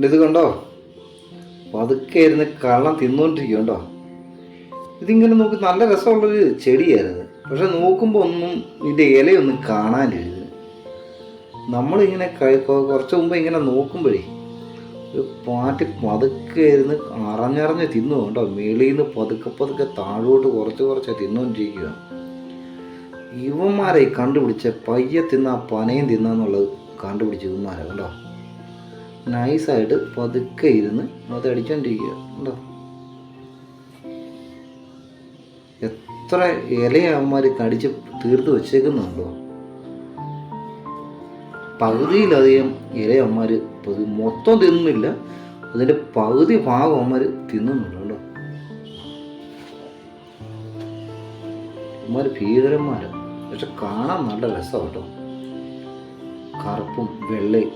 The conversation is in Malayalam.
ഇത് കണ്ടോ, പതുക്കെ ഇരുന്ന് കള്ളം തിന്നുകൊണ്ടിരിക്കുന്നുണ്ടോ. ഇതിങ്ങനെ നോക്കി നല്ല രസമുള്ളൊരു ചെടിയായിരുന്നു. പക്ഷെ നോക്കുമ്പോൾ ഒന്നും ഇതിൻ്റെ ഇലയൊന്നും കാണാനില്ല. നമ്മളിങ്ങനെ കുറച്ച് മുമ്പ് ഇങ്ങനെ നോക്കുമ്പോഴേ ഒരു പാറ്റി പതുക്കെ ഇരുന്ന് അറിഞ്ഞറിഞ്ഞ് തിന്നു കേട്ടോ. മേളിൽ നിന്ന് പതുക്കെ പതുക്കെ താഴോട്ട് കുറച്ച് തിന്നുകൊണ്ടിരിക്കുകയാണ്. ഇവന്മാരെ കണ്ടുപിടിച്ച പയ്യെ തിന്ന പനയും തിന്നാന്നുള്ളത് കണ്ടുപിടിച്ച ഇവന്മാരെ കണ്ടോ. നൈസായിട്ട് പതുക്കെ ഇരുന്ന് അത് അടിച്ചോണ്ടിരിക്കുക കണ്ടോ. എത്ര ഇലയവന്മാർ കടിച്ച് തീർത്ത് വെച്ചേക്കുന്നുണ്ടോ. പകുതിയിലധികം ഇലയവന്മാർ മൊത്തം തിന്നുന്നില്ല, അതിൻ്റെ പകുതി ഭാഗം അവന്മാർ തിന്നുന്നുണ്ട് കേട്ടോ. അവന്മാർ ഭീകരന്മാരാണ്, പക്ഷെ കാണാൻ നല്ല രസമാണ് കേട്ടോ. കറുപ്പും വെള്ളയും